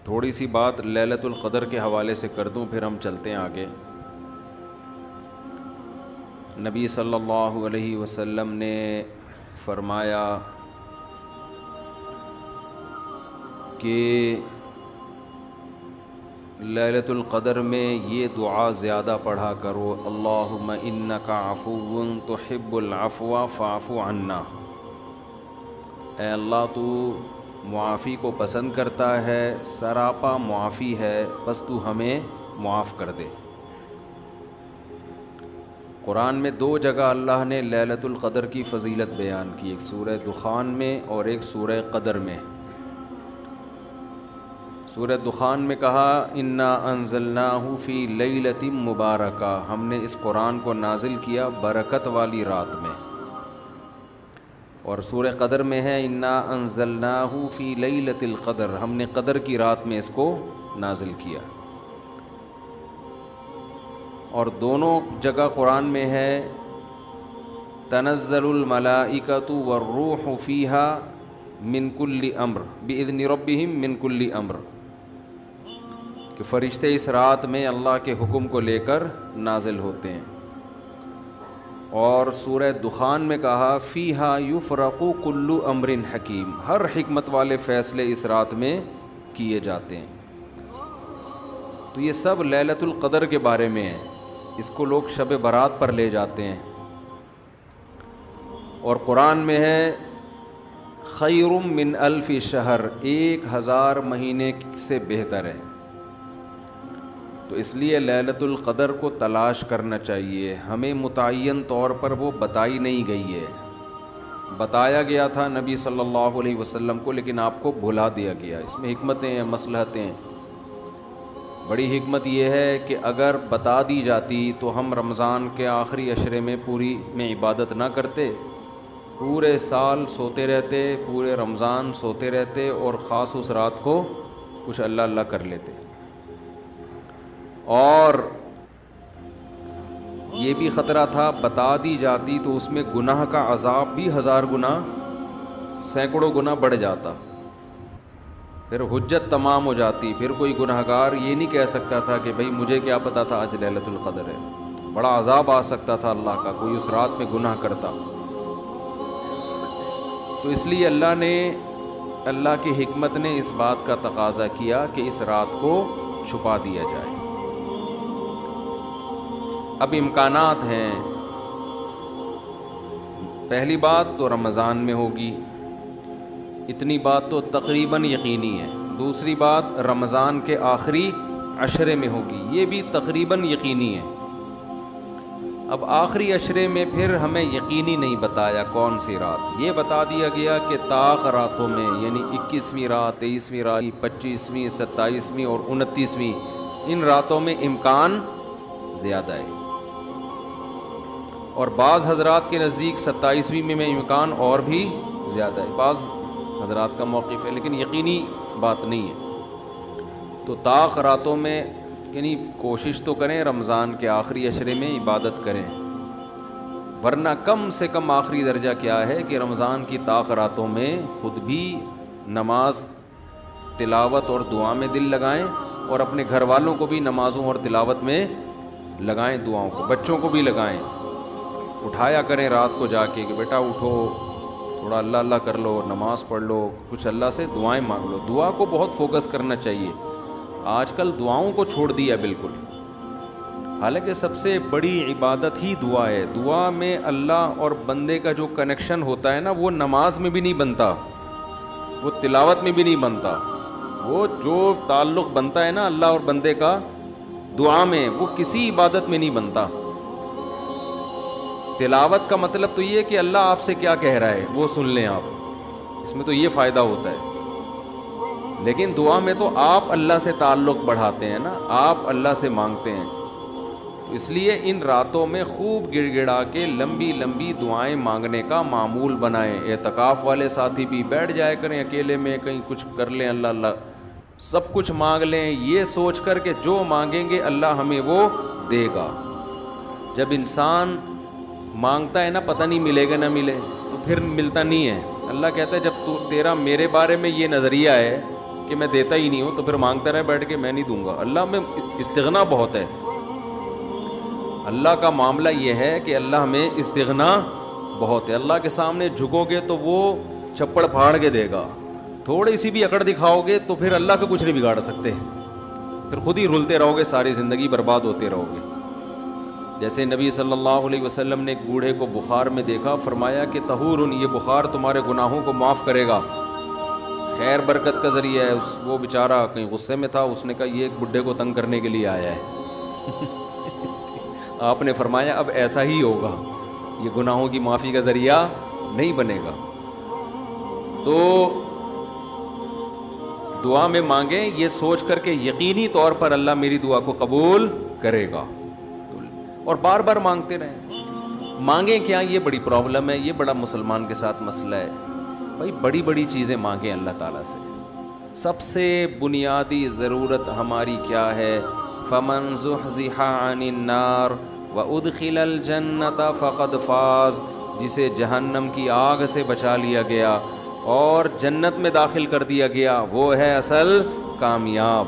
تھوڑی سی بات لیلۃ القدر کے حوالے سے کر دوں، پھر ہم چلتے ہیں آگے۔ نبی صلی اللہ علیہ وسلم نے فرمایا کہ لیلۃ القدر میں یہ دعا زیادہ پڑھا کرو، اللہم انک عفو تحب العفو فاعف عنا۔ اے اللہ تو معافی کو پسند کرتا ہے، سراپا معافی ہے، بس تو ہمیں معاف کر دے۔ قرآن میں 2 جگہ اللہ نے لیلۃ القدر کی فضیلت بیان کی، ایک سورہ دخان میں اور ایک سورہ قدر میں۔ سورہ دخان میں کہا انا انزلناہ فی لیلۃ مبارکہ، ہم نے اس قرآن کو نازل کیا برکت والی رات میں۔ اور سورہ قدر میں ہے انا انزلناہ فی لیلۃ القدر، ہم نے قدر کی رات میں اس کو نازل کیا۔ اور دونوں جگہ قرآن میں ہے تنزل الملائکۃ والروح فیہا من کل امر باذن ربہم من کل امر، کہ فرشتے اس رات میں اللہ کے حکم کو لے کر نازل ہوتے ہیں۔ اور سورہ دخان میں کہا فیہا یفرق کل امر حکیم، ہر حکمت والے فیصلے اس رات میں کیے جاتے ہیں۔ تو یہ سب لیلۃ القدر کے بارے میں ہے، اس کو لوگ شب برات پر لے جاتے ہیں۔ اور قرآن میں ہے خیر من الف شہر، 1000 مہینے سے بہتر ہے۔ تو اس لیے لیلۃ القدر کو تلاش کرنا چاہیے، ہمیں متعین طور پر وہ بتائی نہیں گئی ہے، بتایا گیا تھا نبی صلی اللہ علیہ وسلم کو، لیکن آپ کو بھلا دیا گیا۔ اس میں حکمتیں ہیں، مصلحتیں ہیں۔ بڑی حکمت یہ ہے کہ اگر بتا دی جاتی تو ہم رمضان کے آخری عشرے میں پوری میں عبادت نہ کرتے، پورے سال سوتے رہتے، پورے رمضان سوتے رہتے، اور خاص اس رات کو کچھ اللہ اللہ کر لیتے۔ اور یہ بھی خطرہ تھا بتا دی جاتی تو اس میں گناہ کا عذاب بھی 1000 گنا، سینکڑوں گنا بڑھ جاتا، پھر حجت تمام ہو جاتی، پھر کوئی گناہگار یہ نہیں کہہ سکتا تھا کہ بھئی مجھے کیا پتا تھا آج لیلۃ القدر ہے۔ بڑا عذاب آ سکتا تھا اللہ کا، کوئی اس رات میں گناہ کرتا۔ تو اس لیے اللہ کی حکمت نے اس بات کا تقاضا کیا کہ اس رات کو چھپا دیا جائے۔ اب امکانات ہیں، پہلی بات تو رمضان میں ہوگی، اتنی بات تو تقریباً یقینی ہے۔ دوسری بات رمضان کے آخری عشرے میں ہوگی، یہ بھی تقریباً یقینی ہے۔ اب آخری عشرے میں پھر ہمیں یقینی نہیں بتایا کون سی رات، یہ بتا دیا گیا کہ طاق راتوں میں، یعنی 21ویں رات، 23ویں رات، 25ویں، 27ویں اور 29ویں، ان راتوں میں امکان زیادہ ہے۔ اور بعض حضرات کے نزدیک 27ویں میں امکان اور بھی زیادہ ہے، بعض حضرات کا موقف ہے، لیکن یقینی بات نہیں ہے۔ تو طاق راتوں میں یعنی کوشش تو کریں رمضان کے آخری عشرے میں عبادت کریں، ورنہ کم سے کم آخری درجہ کیا ہے کہ رمضان کی طاق راتوں میں خود بھی نماز، تلاوت اور دعا میں دل لگائیں، اور اپنے گھر والوں کو بھی نمازوں اور تلاوت میں لگائیں، دعاؤں کو، بچوں کو بھی لگائیں، اٹھایا کریں رات کو جا کے کہ بیٹا اٹھو، تھوڑا اللہ اللہ کر لو، نماز پڑھ لو، کچھ اللہ سے دعائیں مانگ لو۔ دعا کو بہت فوکس کرنا چاہیے، آج کل دعاؤں کو چھوڑ دیا بالکل، حالانکہ سب سے بڑی عبادت ہی دعا ہے۔ دعا میں اللہ اور بندے کا جو کنیکشن ہوتا ہے نا، وہ نماز میں بھی نہیں بنتا، وہ تلاوت میں بھی نہیں بنتا، وہ جو تعلق بنتا ہے نا اللہ اور بندے کا دعا میں، وہ کسی عبادت میں نہیں بنتا۔ تلاوت کا مطلب تو یہ ہے کہ اللہ آپ سے کیا کہہ رہا ہے وہ سن لیں آپ، اس میں تو یہ فائدہ ہوتا ہے۔ لیکن دعا میں تو آپ اللہ سے تعلق بڑھاتے ہیں نا، آپ اللہ سے مانگتے ہیں۔ تو اس لیے ان راتوں میں خوب گڑ گڑا کے لمبی لمبی دعائیں مانگنے کا معمول بنائیں۔ اعتکاف والے ساتھی بھی بیٹھ جائے کریں اکیلے میں، کہیں کچھ کر لیں، اللہ اللہ سب کچھ مانگ لیں، یہ سوچ کر کہ جو مانگیں گے اللہ ہمیں وہ دے گا۔ جب انسان مانگتا ہے نا پتہ نہیں ملے گا نہ ملے، تو پھر ملتا نہیں ہے۔ اللہ کہتا ہے جب تیرا میرے بارے میں یہ نظریہ ہے کہ میں دیتا ہی نہیں ہوں تو پھر مانگتا رہے بیٹھ کے, میں نہیں دوں گا. اللہ میں استغنا بہت ہے. اللہ کا معاملہ یہ ہے کہ اللہ میں استغنا بہت ہے. اللہ کے سامنے جھکو گے تو وہ چپڑ پھاڑ کے دے گا, تھوڑی سی بھی اکڑ دکھاؤ گے تو پھر اللہ کو کچھ نہیں بگاڑ سکتے, پھر خود ہی رلتے رہو گے, ساری زندگی برباد ہوتے رہو گے. جیسے نبی صلی اللہ علیہ وسلم نے ایک بوڑھے کو بخار میں دیکھا, فرمایا کہ طہور, یہ بخار تمہارے گناہوں کو معاف کرے گا, خیر برکت کا ذریعہ ہے. وہ بیچارہ کہیں غصے میں تھا, اس نے کہا یہ ایک بڈھے کو تنگ کرنے کے لیے آیا ہے. آپ نے فرمایا اب ایسا ہی ہوگا, یہ گناہوں کی معافی کا ذریعہ نہیں بنے گا. تو دعا میں مانگیں یہ سوچ کر کے یقینی طور پر اللہ میری دعا کو قبول کرے گا, اور بار بار مانگتے رہیں. مانگیں کیا, یہ بڑی پرابلم ہے, یہ بڑا مسلمان کے ساتھ مسئلہ ہے. بھائی بڑی بڑی چیزیں مانگیں اللہ تعالیٰ سے. سب سے بنیادی ضرورت ہماری کیا ہے؟ فمن زحزح عن النار وادخل الجنة فقد فاز, جسے جہنم کی آگ سے بچا لیا گیا اور جنت میں داخل کر دیا گیا, وہ ہے اصل کامیاب.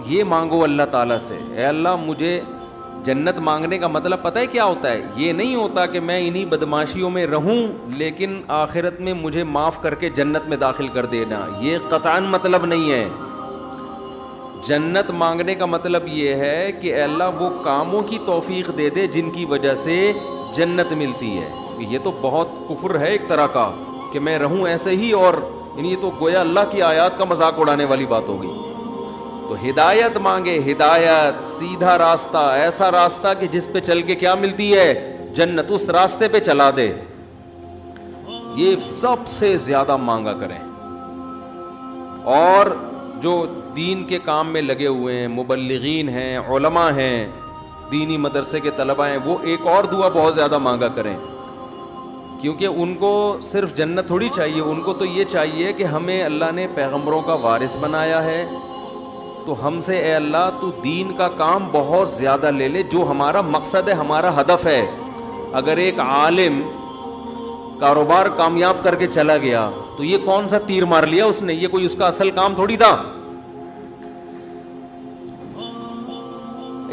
یہ مانگو اللہ تعالیٰ سے, اے اللہ مجھے جنت. مانگنے کا مطلب پتہ ہے کیا ہوتا ہے؟ یہ نہیں ہوتا کہ میں انہی بدماشیوں میں رہوں لیکن آخرت میں مجھے معاف کر کے جنت میں داخل کر دینا, یہ قطعاً مطلب نہیں ہے. جنت مانگنے کا مطلب یہ ہے کہ اے اللہ وہ کاموں کی توفیق دے دے جن کی وجہ سے جنت ملتی ہے. یہ تو بہت کفر ہے ایک طرح کا کہ میں رہوں ایسے ہی, اور یہ تو گویا اللہ کی آیات کا مذاق اڑانے والی بات ہوگی. تو ہدایت مانگے, ہدایت, سیدھا راستہ, ایسا راستہ کہ جس پہ چل کے کیا ملتی ہے؟ جنت. اس راستے پہ چلا دے. یہ سب سے زیادہ مانگا کریں. اور جو دین کے کام میں لگے ہوئے ہیں, مبلغین ہیں, علماء ہیں, دینی مدرسے کے طلباء ہیں, وہ ایک اور دعا بہت زیادہ مانگا کریں, کیونکہ ان کو صرف جنت تھوڑی چاہیے, ان کو تو یہ چاہیے کہ ہمیں اللہ نے پیغمبروں کا وارث بنایا ہے, تو ہم سے اے اللہ تو دین کا کام بہت زیادہ لے لے, جو ہمارا مقصد ہے, ہمارا ہدف ہے. اگر ایک عالم کاروبار کامیاب کر کے چلا گیا تو یہ کون سا تیر مار لیا اس نے, یہ کوئی اس کا اصل کام تھوڑی تھا.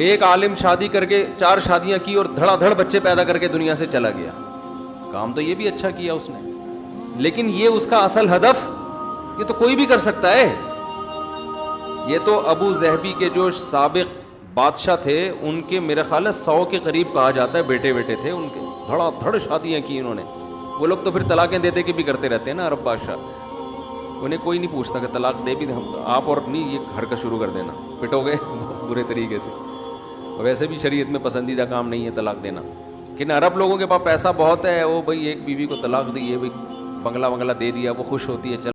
ایک عالم شادی کر کے 4 شادیاں کی اور دھڑا دھڑ بچے پیدا کر کے دنیا سے چلا گیا, کام تو یہ بھی اچھا کیا اس نے, لیکن یہ اس کا اصل ہدف, یہ تو کوئی بھی کر سکتا ہے. یہ تو ابو ظہبی کے جو سابق بادشاہ تھے ان کے میرے خیال ہے 100 کے قریب کہا جاتا ہے بیٹے تھے ان کے, دھڑا دھڑ شادیاں کی انہوں نے. وہ لوگ تو پھر طلاقیں دے دے کے بھی کرتے رہتے ہیں نا عرب بادشاہ, انہیں کوئی نہیں پوچھتا کہ طلاق دے بھی دیں آپ, اور نہیں یہ حرکت شروع کر دینا, پٹو گے برے طریقے سے. ویسے بھی شریعت میں پسندیدہ کام نہیں ہے طلاق دینا, لیکن عرب لوگوں کے پاس پیسہ بہت ہے, وہ بھائی ایک بیوی کو طلاق دی, یہ بھائی بنگلہ دے دیا, وہ خوش ہوتی ہے, چل